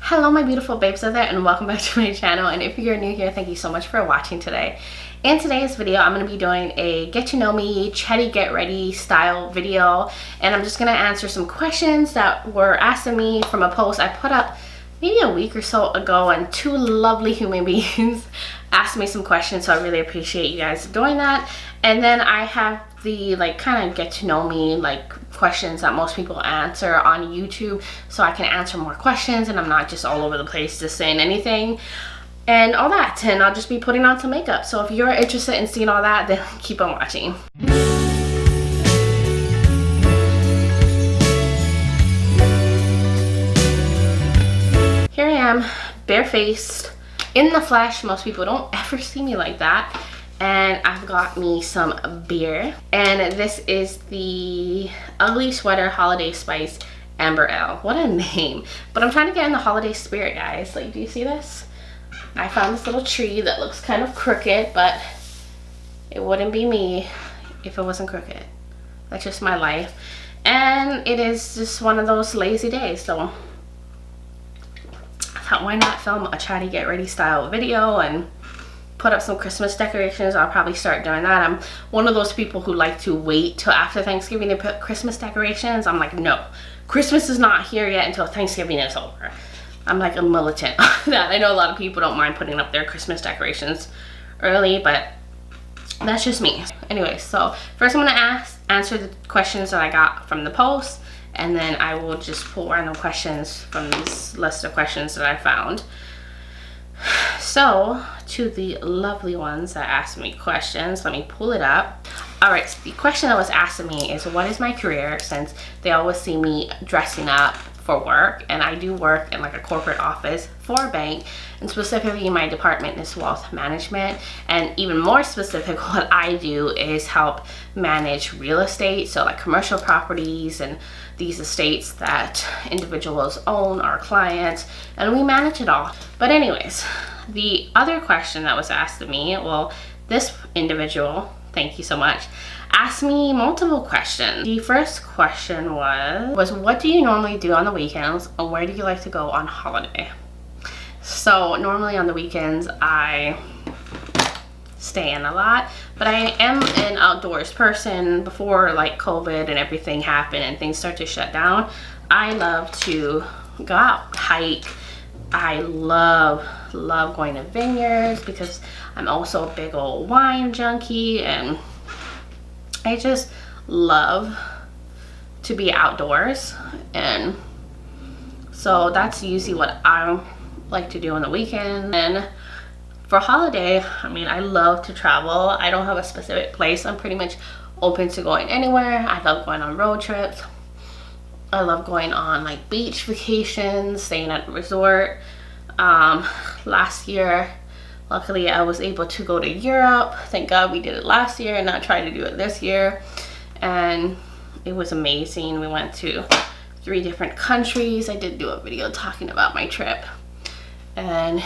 Hello my beautiful babes out there, and welcome back to my channel. And if you're new here, thank you so much for watching today. In today's video, I'm going to be doing a get to know me, chatty get ready style video, and I'm just going to answer some questions that were asked of me from a post I put up maybe a week or so ago, and two lovely human beings asked me some questions, so I really appreciate you guys doing that. And then I have the kind of get to know me questions that most people answer on YouTube, so I can answer more questions and I'm not just all over the place just saying anything and all that. And I'll just be putting on some makeup. So if you're interested in seeing all that, then keep on watching. Here I am, barefaced, in the flesh. Most people don't ever see me like that. And I've got me some beer, and this is the Ugly Sweater Holiday Spice Amber Ale. What a name. But I'm trying to get in the holiday spirit, guys. Do you see this? I found this little tree that looks kind of crooked, but it wouldn't be me if it wasn't crooked. That's just my life. And it is just one of those lazy days, so I thought, why not film a chatty get ready style video and put up some Christmas decorations. I'll probably start doing that. I'm one of those people who like to wait till after Thanksgiving to put Christmas decorations. I'm like, no, Christmas is not here yet until Thanksgiving is over. I'm like a militant on that. I know a lot of people don't mind putting up their Christmas decorations early, but that's just me. Anyway, so first I'm gonna answer the questions that I got from the post, and then I will just pull random questions from this list of questions that I found. So, to the lovely ones that asked me questions, let me pull it up. Alright, so the question that was asked of me is, what is my career? Since they always see me dressing up for work, and I do work in a corporate office for a bank, and specifically my department is wealth management. And even more specific, what I do is help manage real estate, so commercial properties and these estates that individuals own, our clients, and we manage it all. But anyways, the other question that was asked of me, well, this individual, thank you so much, asked me multiple questions. The first question was what do you normally do on the weekends, and where do you like to go on holiday? So normally on the weekends I stay in a lot, but I am an outdoors person. Before COVID and everything happened and things start to shut down, I love to go out, hike. I love going to vineyards because I'm also a big old wine junkie, and I just love to be outdoors. And so that's usually what I like to do on the weekend. And for holiday, I mean, I love to travel. I don't have a specific place. I'm pretty much open to going anywhere. I love going on road trips. I love going on beach vacations, staying at a resort. Last year, luckily I was able to go to Europe. Thank God we did it last year and not try to do it this year. And it was amazing. We went to 3 different countries. I did do a video talking about my trip. And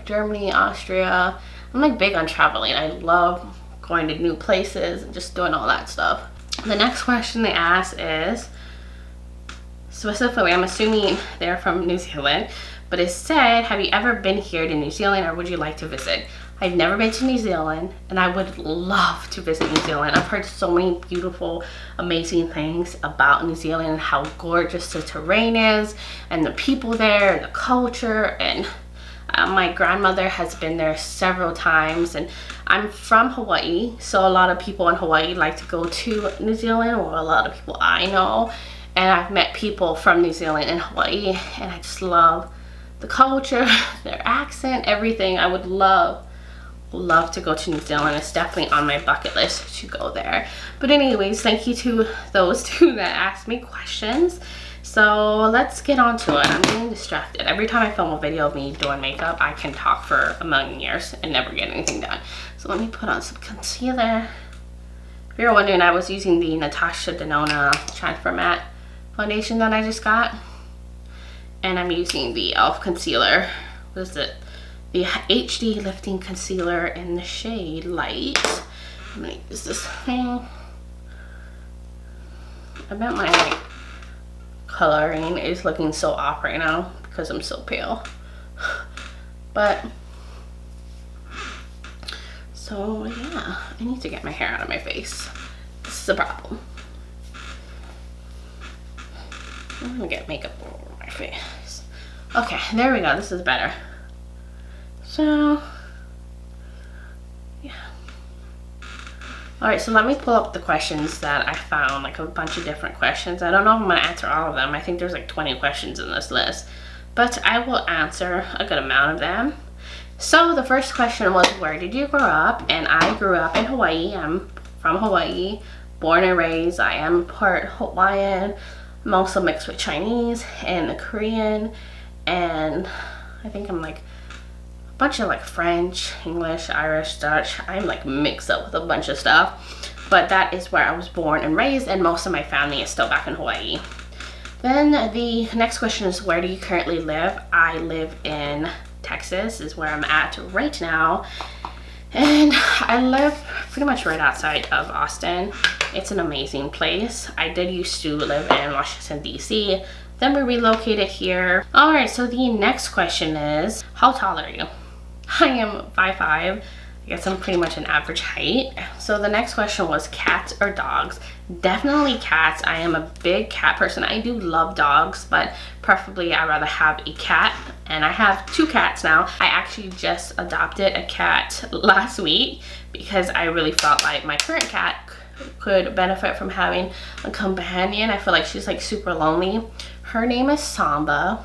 Germany, Austria. I'm big on traveling. I love going to new places and just doing all that stuff. The next question they asked is, specifically, I'm assuming they're from New Zealand, but it said, have you ever been here to New Zealand, or would you like to visit? I've never been to New Zealand, and I would love to visit New Zealand. I've heard so many beautiful, amazing things about New Zealand and how gorgeous the terrain is, and the people there, and the culture. And my grandmother has been there several times, and I'm from Hawaii, so a lot of people in Hawaii like to go to New Zealand, or a lot of people I know. And I've met people from New Zealand and Hawaii, and I just love the culture, their accent, everything. I would love to go to New Zealand. It's definitely on my bucket list to go there. But anyways, thank you to those two that asked me questions. So let's get on to it. I'm getting distracted. Every time I film a video of me doing makeup, I can talk for a million years and never get anything done. So let me put on some concealer. If you're wondering, I was using the Natasha Denona Transfer Matte foundation that I just got, and I'm using the e.l.f. concealer. What is it? The HD Lifting Concealer in the shade Light. I'm gonna use this thing. I bet my coloring is looking so off right now because I'm so pale. But so yeah, I need to get my hair out of my face. This is a problem. I'm gonna get makeup all over my face. Okay, there we go. This is better. So yeah. Alright, so let me pull up the questions that I found, like a bunch of different questions. I don't know if I'm gonna answer all of them. I think there's like 20 questions in this list, but I will answer a good amount of them. So the first question was, where did you grow up? And I grew up in Hawaii. I'm from Hawaii, born and raised. I am part Hawaiian. I'm also mixed with Chinese and Korean, and I think I'm like a bunch of like French, English, Irish, Dutch. I'm like mixed up with a bunch of stuff, but that is where I was born and raised, and most of my family is still back in Hawaii. Then the next question is, where do you currently live? I live in Texas, is where I'm at right now, and I live pretty much right outside of Austin. It's an amazing place. I did used to live in Washington, D.C. Then we relocated here. All right, so the next question is, how tall are you? I am 5'5". I guess I'm pretty much an average height. So the next question was, cats or dogs? Definitely cats. I am a big cat person. I do love dogs, but preferably I'd rather have a cat, and I have 2 cats now. I actually just adopted a cat last week because I really felt like my current cat could benefit from having a companion. I feel like she's like super lonely. Her name is Samba.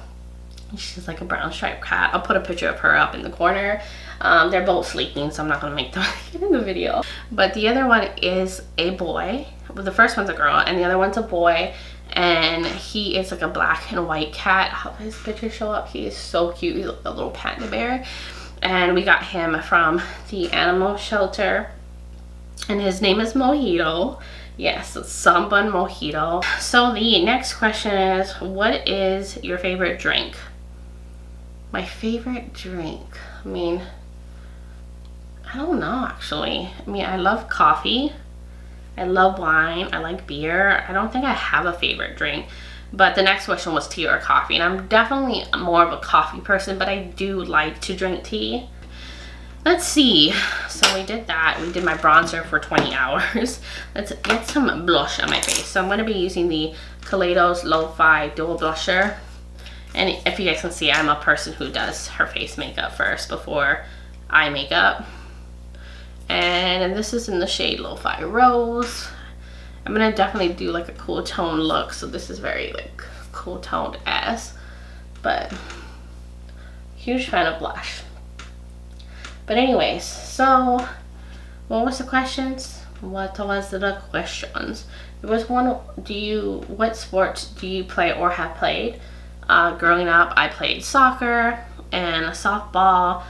She's like a brown striped cat. I'll put a picture of her up in the corner. They're both sleeping, so I'm not gonna make them get in the video. But the other one is a boy. Well, the first one's a girl and the other one's a boy, and he is like a black and white cat. I'll have his picture show up. He is so cute. He's like a little panda bear, and we got him from the animal shelter, and his name is Mojito. Yes, it's Samba and Mojito. So the next question is, what is your favorite drink? My favorite drink, I mean, I don't know actually. I mean, I love coffee, I love wine, I like beer. I don't think I have a favorite drink. But the next question was tea or coffee, and I'm definitely more of a coffee person, but I do like to drink tea. Let's see, so we did that. We did my bronzer for 20 hours. Let's get some blush on my face. So I'm going to be using the Kaleidos Lo-Fi Duo Blusher. And if you guys can see, I'm a person who does her face makeup first before eye makeup. And this is in the shade Lo-Fi Rose. I'm going to definitely do like a cool tone look. So this is very like cool toned ass. But huge fan of blush. But anyways, so what was the questions? What was the questions? There was one, what sports do you play or have played? Growing up, I played soccer and softball.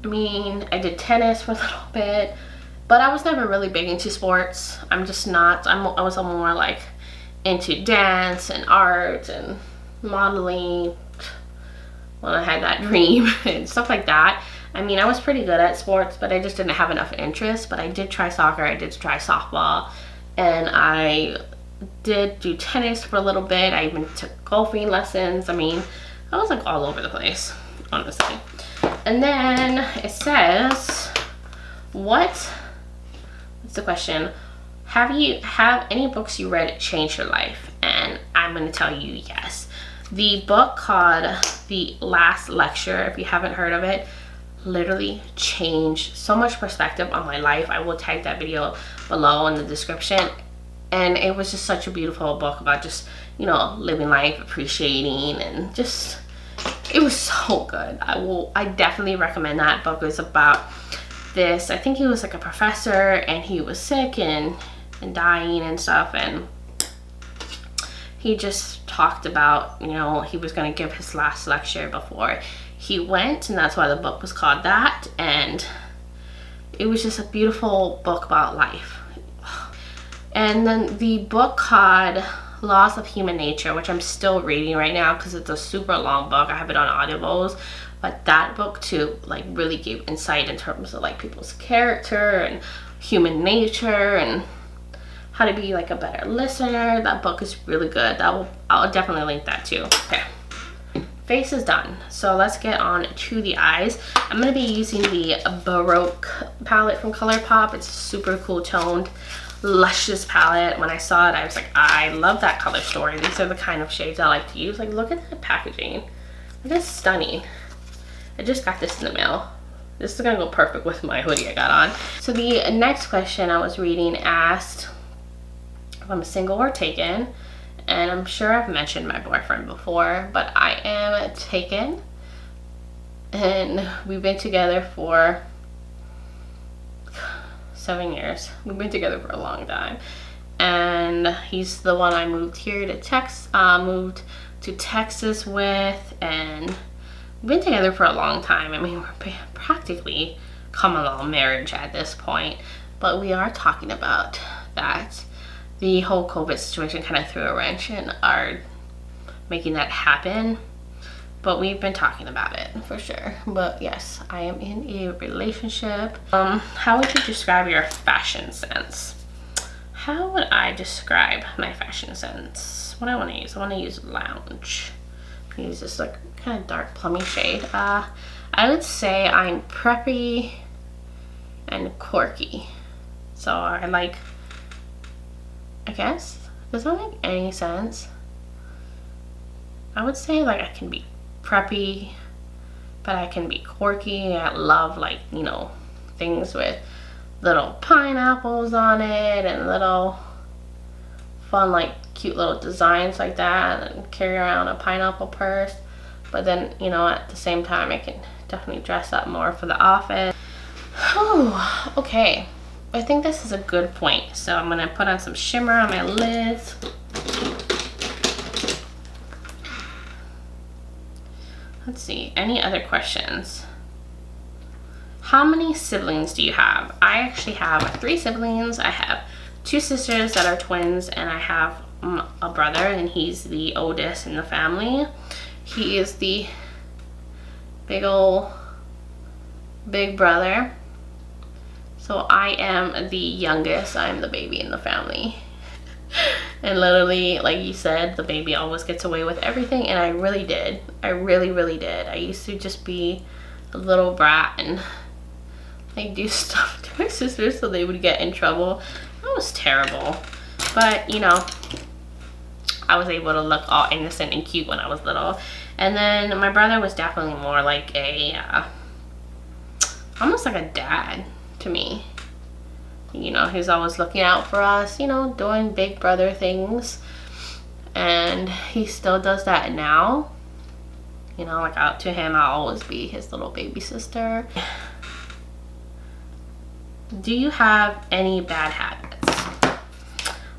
I mean, I did tennis for a little bit, but I was never really big into sports. I'm just not. I was more like into dance and art and modeling when I had that dream and stuff like that. I mean, I was pretty good at sports, but I just didn't have enough interest. But I did try soccer, I did try softball, and I did do tennis for a little bit. I even took golfing lessons. I mean, I was like all over the place, honestly. And then it says, what's the question? Have any books you read changed your life? And I'm going to tell you yes. The book called The Last Lecture, if you haven't heard of it, literally changed so much perspective on my life. I will tag that video below in the description. And it was just such a beautiful book about just, you know, living life, appreciating, and just, it was so good. I definitely recommend that book. It was about this, I think he was like a professor and he was sick and dying and stuff, and he just talked about, you know, he was going to give his last lecture before he went, and that's why the book was called that. And it was just a beautiful book about life. And then the book called Laws of Human Nature, which I'm still reading right now because it's a super long book. I have it on audibles, but that book too like really gave insight in terms of like people's character and human nature and how to be like a better listener. That book is really good. I'll definitely link that too. Okay, face is done. So let's get on to the eyes. I'm going to be using the Baroque palette from ColourPop. It's a super cool toned, luscious palette. When I saw it, I was like, I love that color story. These are the kind of shades I like to use. Like, look at that packaging. It is stunning. I just got this in the mail. This is gonna go perfect with my hoodie I got on. So the next question I was reading asked if I'm single or taken. And I'm sure I've mentioned my boyfriend before, but I am taken. And we've been together for 7 years. We've been together for a long time. And he's the one I moved here to moved to Texas with, and we've been together for a long time. I mean, we're practically common law marriage at this point, but we are talking about that. The whole COVID situation kind of threw a wrench in our making that happen, but we've been talking about it for sure. But yes, I am in a relationship. How would you describe your fashion sense? How would I describe my fashion sense? What I want to use? I want to use lounge. I use this like kind of dark plummy shade. I would say I'm preppy and quirky. So I like, I guess, does that make any sense? I would say like I can be preppy, but I can be quirky. I love, like, you know, things with little pineapples on it and little fun, like, cute little designs like that, and carry around a pineapple purse. But then, you know, at the same time I can definitely dress up more for the office. Oh, okay. I think this is a good point. So I'm gonna put on some shimmer on my lids. Let's see, any other questions? How many siblings do you have? I actually have 3 siblings. I have 2 sisters that are twins, and I have a brother, and he's the oldest in the family. He is the big brother. So I am the youngest. I'm the baby in the family. And literally, like you said, the baby always gets away with everything, and I really did. I really did. I used to just be a little brat and like do stuff to my sisters so they would get in trouble. That was terrible. But, you know, I was able to look all innocent and cute when I was little. And then my brother was definitely more like a, almost like a dad to me. You know, he's always looking out for us, you know, doing big brother things. And he still does that now. You know, like, out to him, I'll always be his little baby sister. Do you have any bad habits?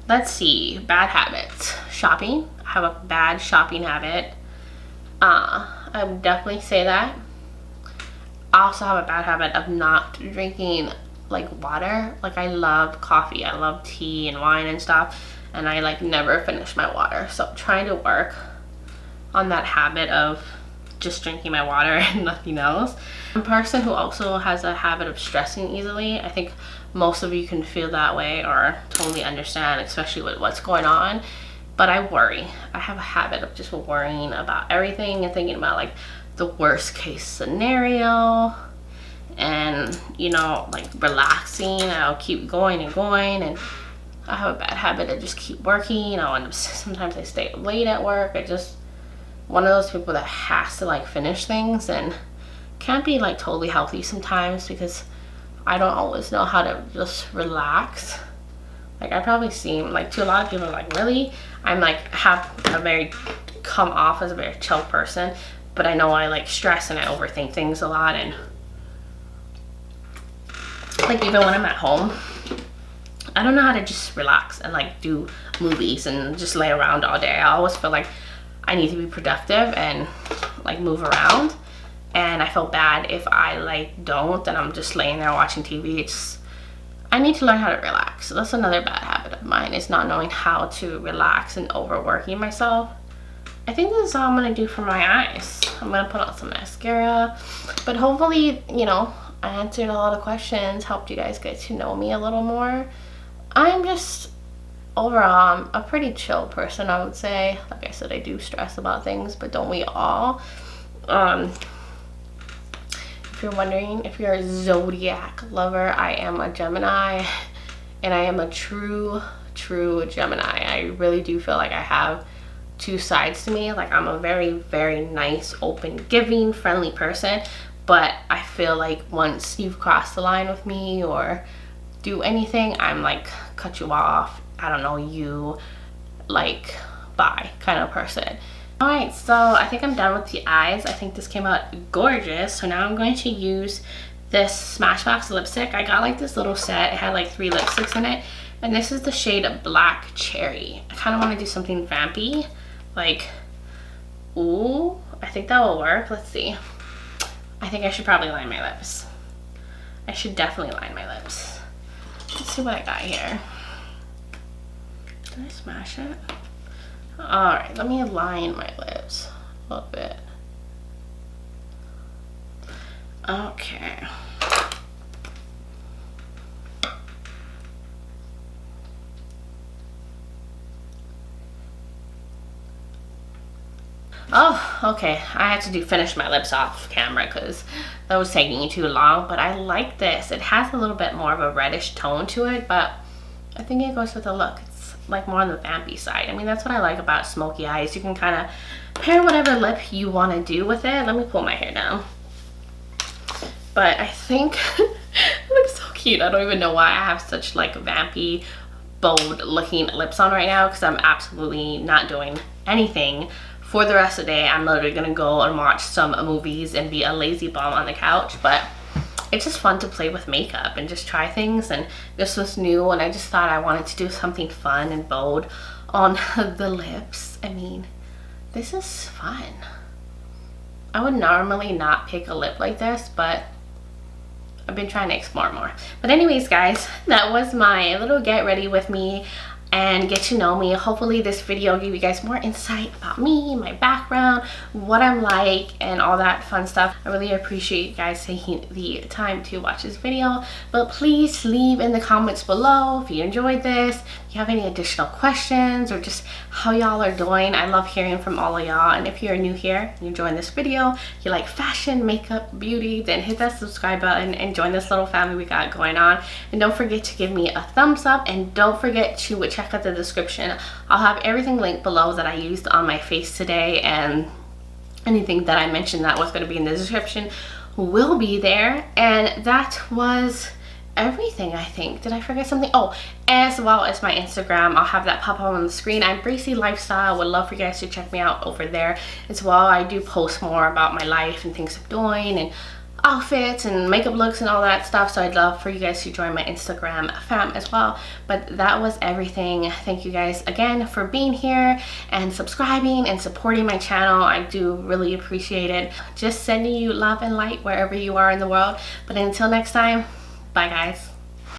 Let's see, bad habits. Shopping. I have a bad shopping habit. I would definitely say that. I also have a bad habit of not drinking like water. Like, I love coffee, I love tea and wine and stuff, and I like never finish my water. So I'm trying to work on that habit of just drinking my water and nothing else. I'm a person who also has a habit of stressing easily. I think most of you can feel that way or totally understand, especially with what's going on. But I worry. I have a habit of just worrying about everything and thinking about like the worst case scenario, and, you know, like relaxing. I'll keep going and going, and I have a bad habit of just keep working. I'll end up, sometimes I stay late at work. I just one of those people that has to like finish things, and can't be like totally healthy sometimes because I don't always know how to just relax. Like, I probably seem like to a lot of people like, really? I'm like come off as a very chill person, but I know I like stress and I overthink things a lot. And like, even when I'm at home, I don't know how to just relax and like do movies and just lay around all day. I always feel like I need to be productive and like move around, and I feel bad if I like don't, and I'm just laying there watching TV. I need to learn how to relax. So that's another bad habit of mine, is not knowing how to relax and overworking myself. I think this is all I'm gonna do for my eyes. I'm gonna put on some mascara, but hopefully, you know, I answered a lot of questions, helped you guys get to know me a little more. I'm just overall, I'm a pretty chill person, I would say. Like I said, I do stress about things, but don't we all? If you're wondering, if you're a zodiac lover, I am a Gemini, and I am a true Gemini. I really do feel like I have two sides to me. Like, I'm a very nice, open, giving, friendly person, but I feel like once you've crossed the line with me or do anything, I'm like, cut you off, I don't know you, like, bye kind of person. All right, so I think I'm done with the eyes. I think this came out gorgeous. So now I'm going to use this Smashbox lipstick. I got like this little set. It had like 3 lipsticks in it, and this is the shade Black Cherry. I kind of want to do something vampy, like, ooh, I think that will work. Let's see. I think I should probably line my lips. I should definitely line my lips. Let's see what I got here. Did I smash it? All right, let me line my lips a little bit. Okay. Oh, okay. I had to finish my lips off camera because that was taking too long, but I like this. It has a little bit more of a reddish tone to it, but I think it goes with the look. It's like more on the vampy side. I mean, that's what I like about smoky eyes. You can kind of pair whatever lip you want to do with it. Let me pull my hair down. But I think it looks so cute. I don't even know why I have such like vampy, bold looking lips on right now, because I'm absolutely not doing anything for the rest of the day. I'm literally gonna go and watch some movies and be a lazy bum on the couch. But it's just fun to play with makeup and just try things, and this was new, and I just thought I wanted to do something fun and bold on the lips. I mean, this is fun. I would normally not pick a lip like this, but I've been trying to explore more. But anyways, guys, that was my little get ready with me and get to know me. Hopefully this video gave you guys more insight about me, my background, what I'm like, and all that fun stuff. I really appreciate you guys taking the time to watch this video. But please leave in the comments below if you enjoyed this, if you have any additional questions, or just how y'all are doing. I love hearing from all of y'all. And if you're new here, you enjoying this video, you like fashion, makeup, beauty, then hit that subscribe button and join this little family we got going on. And don't forget to give me a thumbs up, and don't forget to check out the description. I'll have everything linked below that I used on my face today, and anything that I mentioned that was going to be in the description will be there. And that was everything, I think. Did I forget something? Oh, as well as my Instagram. I'll have that pop up on the screen. I'm Bracy Lifestyle. Would love for you guys to check me out over there as well. I do post more about my life and things I'm doing, and outfits and makeup looks and all that stuff. So I'd love for you guys to join my Instagram fam as well. But that was everything. Thank you guys again for being here and subscribing and supporting my channel. I do really appreciate it. Just sending you love and light wherever you are in the world. But until next time, bye guys.